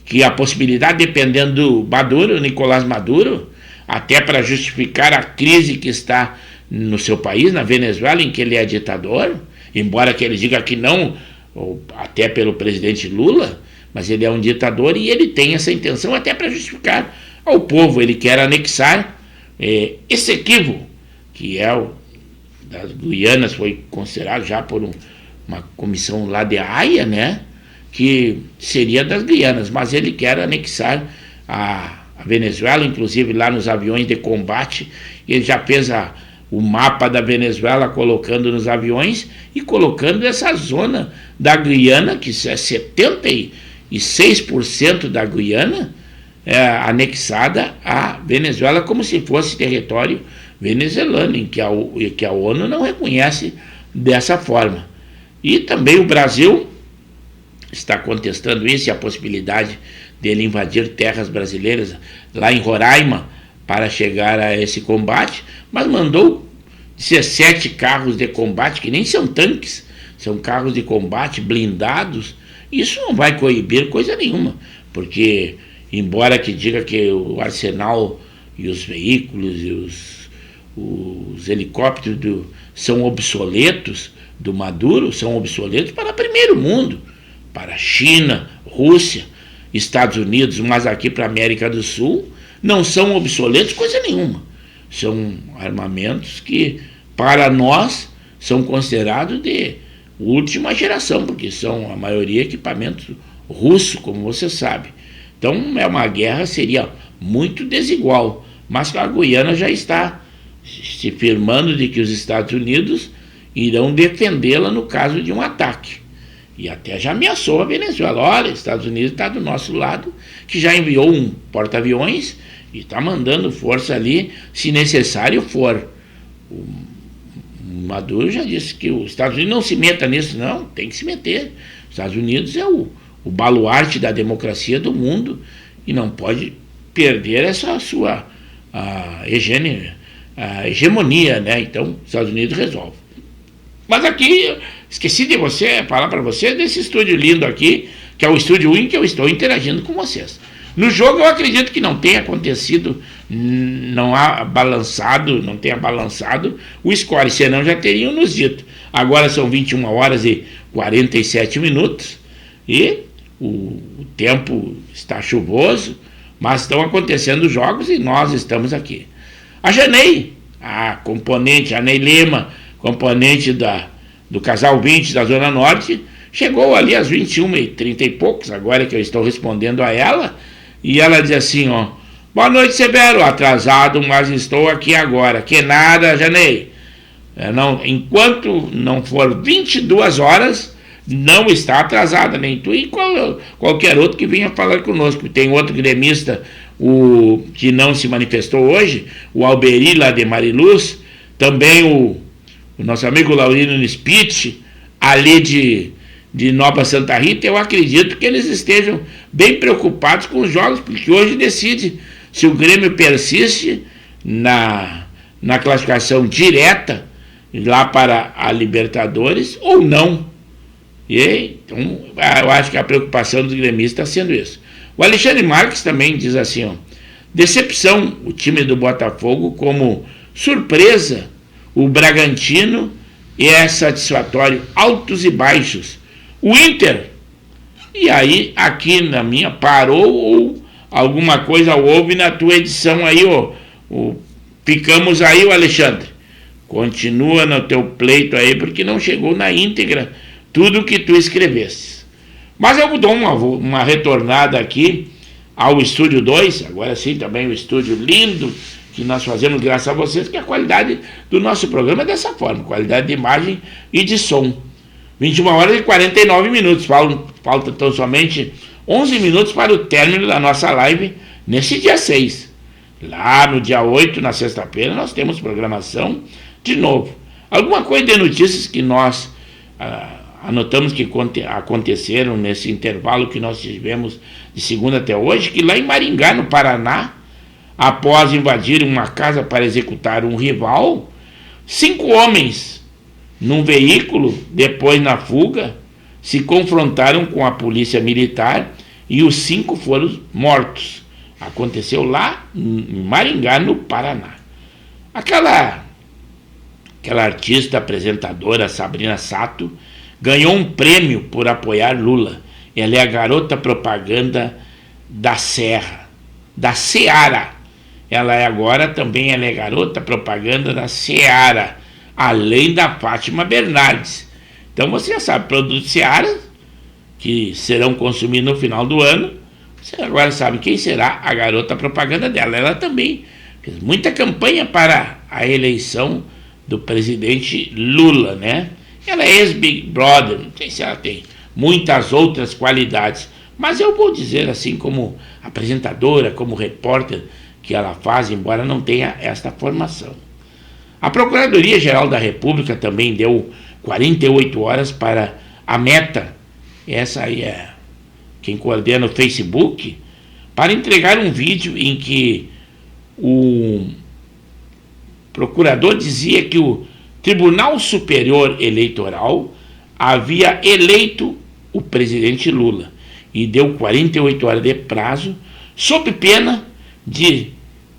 que a possibilidade, dependendo do Maduro, Nicolás Maduro, até para justificar a crise que está no seu país, na Venezuela, em que ele é ditador, embora que ele diga que não, ou até pelo presidente Lula, mas ele é um ditador e ele tem essa intenção até para justificar ao povo. Ele quer anexar Essequibo, que das Guianas, foi considerado já por uma comissão lá de Haia, né, que seria das Guianas, mas ele quer anexar a Venezuela, inclusive lá nos aviões de combate. Ele já fez o mapa da Venezuela colocando nos aviões e colocando essa zona da Guiana, que é 76% da Guiana, anexada à Venezuela, como se fosse território venezuelano, em que a ONU não reconhece dessa forma. E também o Brasil está contestando isso e a possibilidade dele invadir terras brasileiras lá em Roraima para chegar a esse combate, mas mandou 17 carros de combate, que nem são tanques, são carros de combate blindados. Isso não vai coibir coisa nenhuma, porque embora que diga que o arsenal e os veículos e os helicópteros são obsoletos do Maduro, são obsoletos para o primeiro mundo, para a China, Rússia, Estados Unidos, mas aqui para a América do Sul não são obsoletos coisa nenhuma. São armamentos que para nós são considerados de última geração, porque são a maioria equipamentos russos, como você sabe. Então uma guerra seria muito desigual, mas a Guiana já está se firmando de que os Estados Unidos irão defendê-la no caso de um ataque. E até já ameaçou a Venezuela. Olha, os Estados Unidos está do nosso lado, que já enviou um porta-aviões e está mandando força ali, se necessário for. O Maduro já disse que os Estados Unidos não se meta nisso, não, tem que se meter. Os Estados Unidos é o baluarte da democracia do mundo e não pode perder essa sua hegemonia, né? Então, os Estados Unidos resolve. Mas aqui, esqueci de falar para você desse estúdio lindo aqui, que é o Estúdio em que eu estou interagindo com vocês. No jogo, eu acredito que não tenha acontecido, não tenha balançado o score, senão já teriam nos dito. Agora são 21 horas e 47 minutos e o tempo está chuvoso, mas estão acontecendo jogos e nós estamos aqui. A Janei, a Janei Lima, componente do Casal 20 da Zona Norte, chegou ali às 21h30 e poucos, agora que eu estou respondendo a ela, e ela diz assim, boa noite, Severo, atrasado, mas estou aqui agora. Que nada, Janei. Enquanto não for 22 horas, não está atrasada, nem tu e qualquer outro que venha falar conosco. Tem outro gremista, o que não se manifestou hoje, o Alberi lá de Mariluz, também o nosso amigo Laurino Nispit, ali de Nova Santa Rita. Eu acredito que eles estejam bem preocupados com os jogos, porque hoje decide se o Grêmio persiste na classificação direta lá para a Libertadores ou não. E, então, eu acho que a preocupação dos gremistas está sendo isso. O Alexandre Marques também diz assim, ó, decepção o time do Botafogo, como surpresa o Bragantino, e é satisfatório, altos e baixos. O Inter, e aí aqui na minha, parou ou alguma coisa houve na tua edição aí, ó, ficamos aí, o Alexandre, continua no teu pleito aí, porque não chegou na íntegra tudo que tu escreveste. Mas eu dou uma retornada aqui ao Estúdio 2, agora sim também o estúdio lindo que nós fazemos graças a vocês, que a qualidade do nosso programa é dessa forma, qualidade de imagem e de som. 21 horas e 49 minutos, falta tão somente 11 minutos para o término da nossa live nesse dia 6. Lá no dia 8, na sexta-feira, nós temos programação de novo. Alguma coisa de notícias que nós anotamos que aconteceram nesse intervalo que nós tivemos de segunda até hoje, que lá em Maringá, no Paraná, após invadir uma casa para executar um rival, 5 homens num veículo, depois na fuga, se confrontaram com a polícia militar e os 5 foram mortos. Aconteceu lá em Maringá, no Paraná. Aquela artista apresentadora, Sabrina Sato, ganhou um prêmio por apoiar Lula. Ela é a garota propaganda da Seara. Ela é agora também garota propaganda da Seara, além da Fátima Bernardes. Então você já sabe, produtos Seara, que serão consumidos no final do ano, você agora sabe quem será a garota propaganda dela. Ela também fez muita campanha para a eleição do presidente Lula, né? Ela é ex-Big Brother, não sei se ela tem muitas outras qualidades, mas eu vou dizer assim, como apresentadora, como repórter que ela faz, embora não tenha esta formação. A Procuradoria-Geral da República também deu 48 horas para a Meta, essa aí é quem coordena o Facebook, para entregar um vídeo em que o procurador dizia que o Tribunal Superior Eleitoral havia eleito o presidente Lula e deu 48 horas de prazo, sob pena de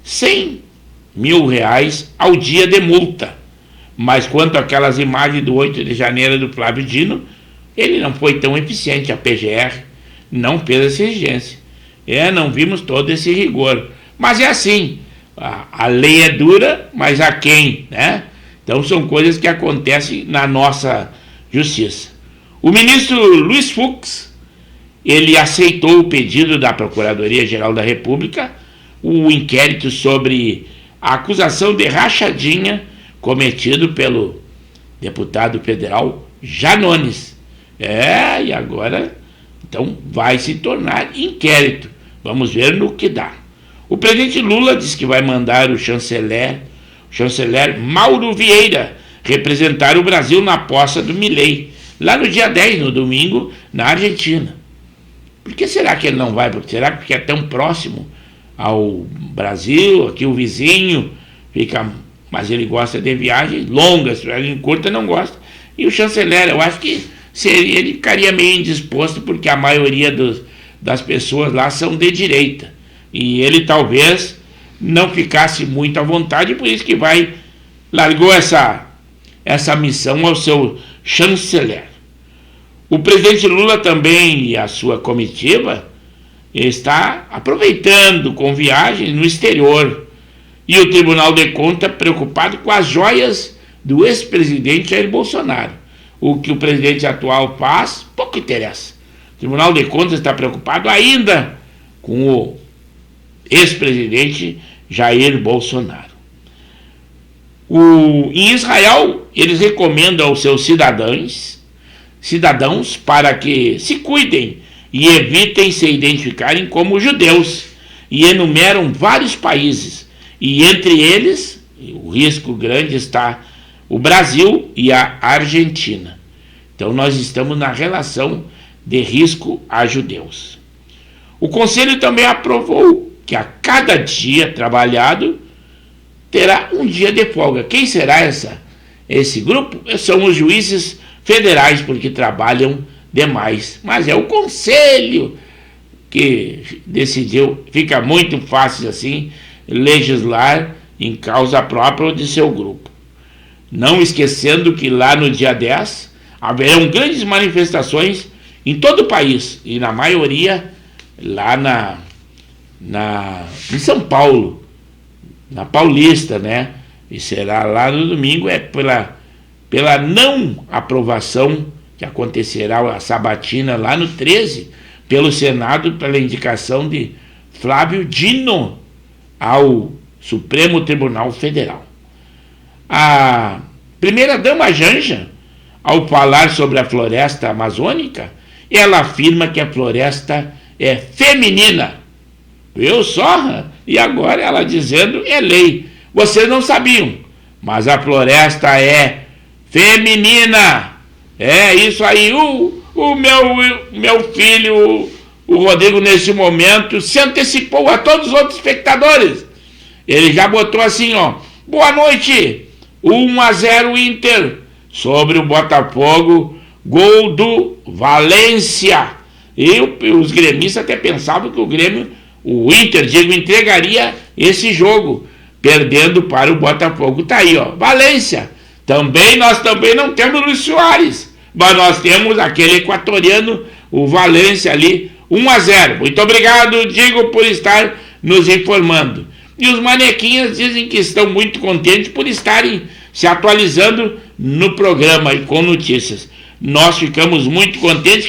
R$100 mil ao dia de multa. Mas quanto àquelas imagens do 8 de janeiro do Flávio Dino, ele não foi tão eficiente, a PGR não fez essa exigência. Não vimos todo esse rigor. Mas é assim, a lei é dura, mas a quem, né? Então são coisas que acontecem na nossa justiça. O ministro Luiz Fux, ele aceitou o pedido da Procuradoria-Geral da República, o inquérito sobre a acusação de rachadinha cometido pelo deputado federal Janones. E agora, então, vai se tornar inquérito. Vamos ver no que dá. O presidente Lula disse que vai mandar o chanceler Mauro Vieira representar o Brasil na posse do Milei, lá no dia 10, no domingo, na Argentina. Por que será que ele não vai? Será que é tão próximo ao Brasil, aqui o vizinho, mas ele gosta de viagens longas, viagem curta não gosta. E o chanceler, eu acho que ele ficaria meio indisposto, porque a maioria das pessoas lá são de direita. E ele talvez não ficasse muito à vontade, por isso que largou essa missão ao seu chanceler. O presidente Lula também e a sua comitiva está aproveitando com viagens no exterior. E o Tribunal de Contas preocupado com as joias do ex-presidente Jair Bolsonaro. O que o presidente atual faz, pouco interessa. O Tribunal de Contas está preocupado ainda com o ex-presidente Jair Bolsonaro. Em Israel, eles recomendam aos seus cidadãos para que se cuidem e evitem se identificarem como judeus. e enumeram vários países, e entre eles, o risco grande está o Brasil e a Argentina. Então nós estamos na relação de risco a judeus. O Conselho também aprovou que a cada dia trabalhado terá um dia de folga. Quem será esse grupo? São os juízes federais, porque trabalham demais. Mas é o Conselho que decidiu. Fica muito fácil assim legislar em causa própria de seu grupo. Não esquecendo que lá no dia 10 haverão grandes manifestações em todo o país, e na maioria lá em São Paulo, na Paulista, né? E será lá no domingo, pela não aprovação, que acontecerá a sabatina lá no 13, pelo Senado, pela indicação de Flávio Dino ao Supremo Tribunal Federal. A primeira-dama Janja, ao falar sobre a floresta amazônica, ela afirma que a floresta é feminina. Viu só? E agora ela dizendo é lei. Vocês não sabiam, mas a floresta é feminina. É isso aí. O meu filho, o Rodrigo, nesse momento, se antecipou a todos os outros espectadores. Ele já botou assim, ó: boa noite, 1-0 Inter sobre o Botafogo, gol do Valência. E os gremistas até pensavam que o Inter, entregaria esse jogo, perdendo para o Botafogo. Tá aí, ó, Valência. Nós também não temos Luiz Soares, mas nós temos aquele equatoriano, o Valência ali, 1-0. Muito obrigado, Diego, por estar nos informando. E os manequinhas dizem que estão muito contentes por estarem se atualizando no programa e com notícias. Nós ficamos muito contentes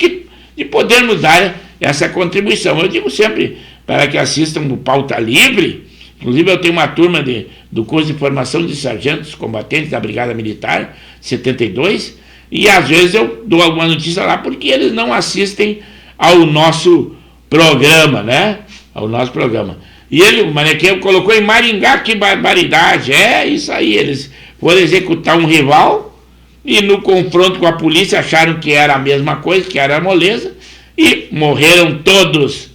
de podermos dar essa contribuição. Eu digo sempre para que assistam o Pauta Livre. Inclusive eu tenho uma turma do curso de formação de sargentos combatentes da Brigada Militar 72, e às vezes eu dou alguma notícia lá porque eles não assistem ao nosso programa, né? Ao nosso programa. E o Manequinho colocou em Maringá, que barbaridade. É isso aí, eles foram executar um rival e no confronto com a polícia acharam que era a mesma coisa, que era a moleza, e morreram todos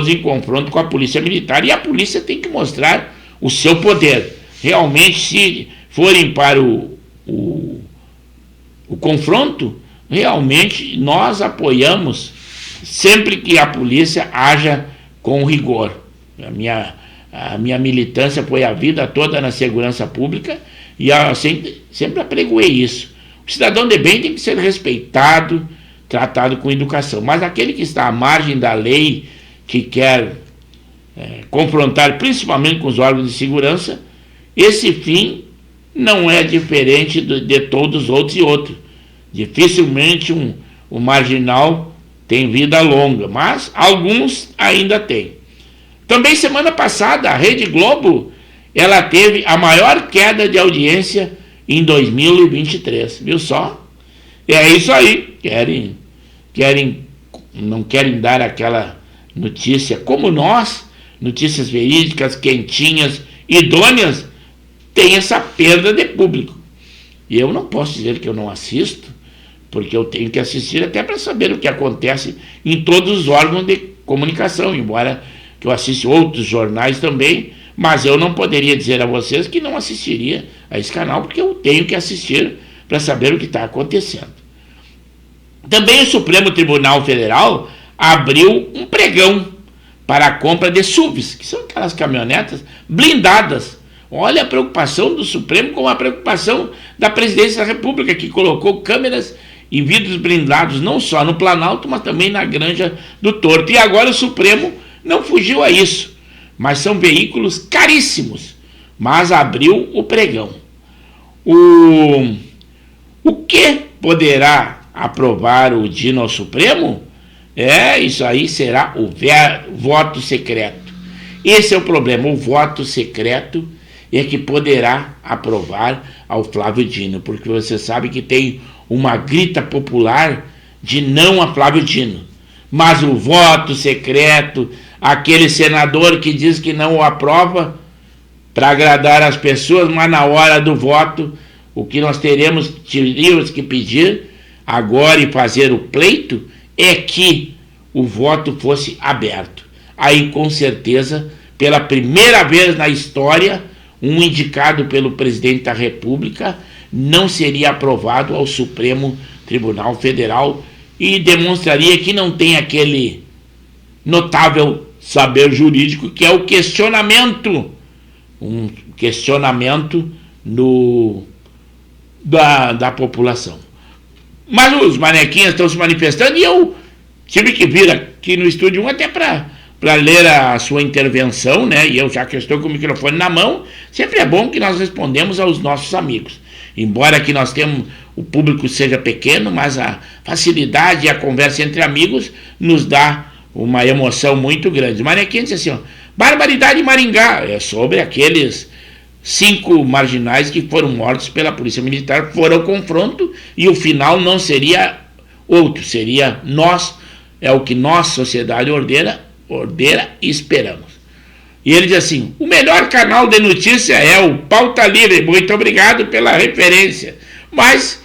em confronto com a polícia militar. E a polícia tem que mostrar o seu poder. Realmente, se forem para o confronto, realmente nós apoiamos sempre que a polícia haja com rigor. A minha militância foi a vida toda na segurança pública e eu sempre apregoei isso. O cidadão de bem tem que ser respeitado, tratado com educação, mas aquele que está à margem da lei, que quer confrontar principalmente com os órgãos de segurança, esse fim não é diferente de todos os outros e outros. Dificilmente um marginal tem vida longa, mas alguns ainda têm. Também semana passada a Rede Globo, ela teve a maior queda de audiência em 2023, viu só? É isso aí, não querem dar aquela notícia como nós, notícias verídicas, quentinhas, idôneas, tem essa perda de público. E eu não posso dizer que eu não assisto, porque eu tenho que assistir até para saber o que acontece em todos os órgãos de comunicação, embora que eu assista outros jornais também, mas eu não poderia dizer a vocês que não assistiria a esse canal, porque eu tenho que assistir para saber o que está acontecendo. Também o Supremo Tribunal Federal abriu um pregão para a compra de SUVs, que são aquelas caminhonetas blindadas. Olha a preocupação do Supremo com a preocupação da Presidência da República, que colocou câmeras e vidros blindados não só no Planalto, mas também na Granja do Torto. E agora o Supremo não fugiu a isso, mas são veículos caríssimos, mas abriu o pregão. O que poderá aprovar o Dino ao Supremo? Isso aí será o voto secreto. Esse é o problema, o voto secreto é que poderá aprovar ao Flávio Dino, porque você sabe que tem uma grita popular de não a Flávio Dino. Mas o voto secreto, aquele senador que diz que não o aprova para agradar as pessoas, mas na hora do voto, o que nós teríamos que pedir agora e fazer o pleito é que o voto fosse aberto. Aí, com certeza, pela primeira vez na história, um indicado pelo presidente da República não seria aprovado ao Supremo Tribunal Federal e demonstraria que não tem aquele notável saber jurídico que é o questionamento, um questionamento da população. Mas os manequinhos estão se manifestando e eu tive que vir aqui no Estúdio 1 até para ler a sua intervenção, né? E eu já que estou com o microfone na mão, sempre é bom que nós respondemos aos nossos amigos. Embora que nós temos, o público seja pequeno, mas a facilidade e a conversa entre amigos nos dá uma emoção muito grande. O manequim disse assim, ó, barbaridade em Maringá, é sobre aqueles 5 marginais que foram mortos pela Polícia Militar, foram ao confronto e o final não seria outro, seria nós, é o que nós, sociedade ordeira e esperamos. E ele diz assim, o melhor canal de notícia é o Pauta Livre, muito obrigado pela referência, mas,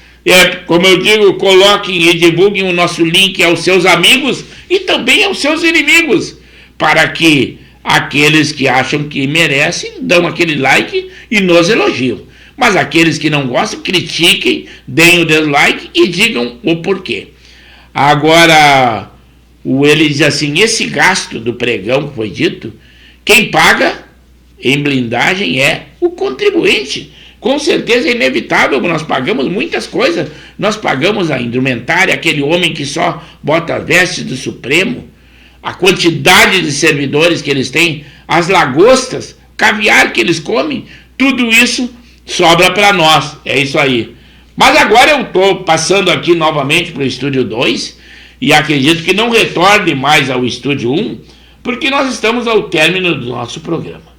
como eu digo, coloquem e divulguem o nosso link aos seus amigos e também aos seus inimigos, para que aqueles que acham que merecem, dão aquele like e nos elogiam. Mas aqueles que não gostam, critiquem, deem o dislike e digam o porquê. Agora, ele diz assim, esse gasto do pregão que foi dito, quem paga em blindagem é o contribuinte. Com certeza é inevitável, nós pagamos muitas coisas. Nós pagamos a indumentária, aquele homem que só bota as vestes do Supremo, a quantidade de servidores que eles têm, as lagostas, caviar que eles comem, tudo isso sobra para nós, é isso aí. Mas agora eu estou passando aqui novamente para o Estúdio 2 e acredito que não retorne mais ao Estúdio 1, porque nós estamos ao término do nosso programa.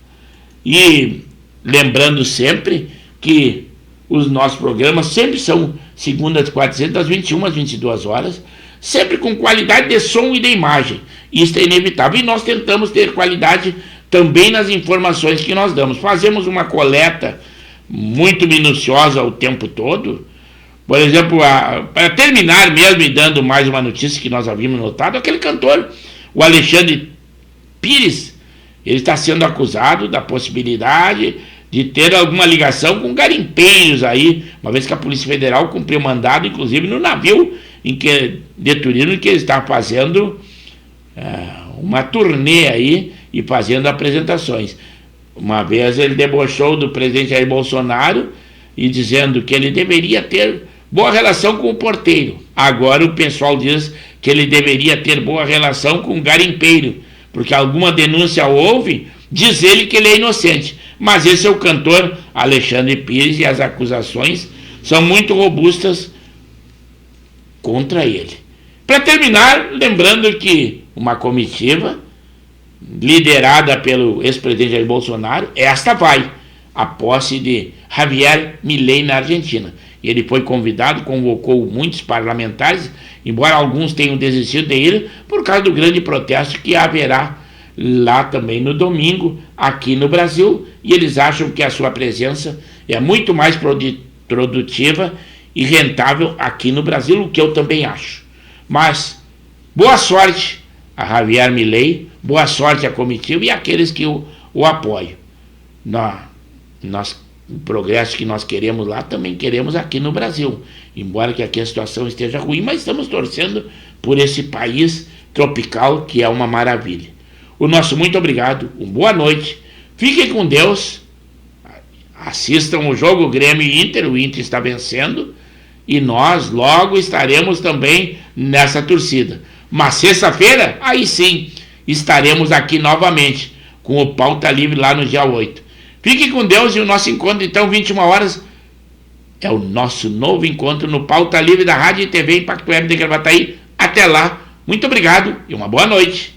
E lembrando sempre que os nossos programas sempre são segundas, quartas, das 21 às 22 horas, sempre com qualidade de som e de imagem. Isso é inevitável. E nós tentamos ter qualidade também nas informações que nós damos. Fazemos uma coleta muito minuciosa o tempo todo. Por exemplo, para terminar mesmo e dando mais uma notícia que nós havíamos notado, aquele cantor, o Alexandre Pires, ele está sendo acusado da possibilidade de ter alguma ligação com garimpeiros aí, uma vez que a Polícia Federal cumpriu mandado, inclusive no navio de turismo que ele está fazendo uma turnê aí e fazendo apresentações. Uma vez ele debochou do presidente Jair Bolsonaro e dizendo que ele deveria ter boa relação com o porteiro. Agora o pessoal diz que ele deveria ter boa relação com o garimpeiro, porque alguma denúncia houve, diz ele que ele é inocente. Mas esse é o cantor Alexandre Pires e as acusações são muito robustas contra ele. Para terminar, lembrando que uma comitiva liderada pelo ex-presidente Jair Bolsonaro, esta vai à posse de Javier Milei na Argentina. Ele foi convidado, convocou muitos parlamentares, embora alguns tenham desistido de ir, por causa do grande protesto que haverá lá também no domingo, aqui no Brasil, e eles acham que a sua presença é muito mais produtiva e rentável aqui no Brasil, o que eu também acho. Mas, boa sorte a Javier Milei, boa sorte à comitiva e àqueles que o apoiam. O progresso que nós queremos lá, também queremos aqui no Brasil. Embora que aqui a situação esteja ruim, mas estamos torcendo por esse país tropical que é uma maravilha. O nosso muito obrigado, uma boa noite, fiquem com Deus, assistam o jogo Grêmio e Inter, o Inter está vencendo, e nós logo estaremos também nessa torcida. Mas sexta-feira, aí sim, estaremos aqui novamente, com o Pauta Livre lá no dia 8. Fiquem com Deus e o nosso encontro, então, 21 horas, é o nosso novo encontro no Pauta Livre da Rádio e TV Impacto Web de Gravataí. Até lá, muito obrigado e uma boa noite.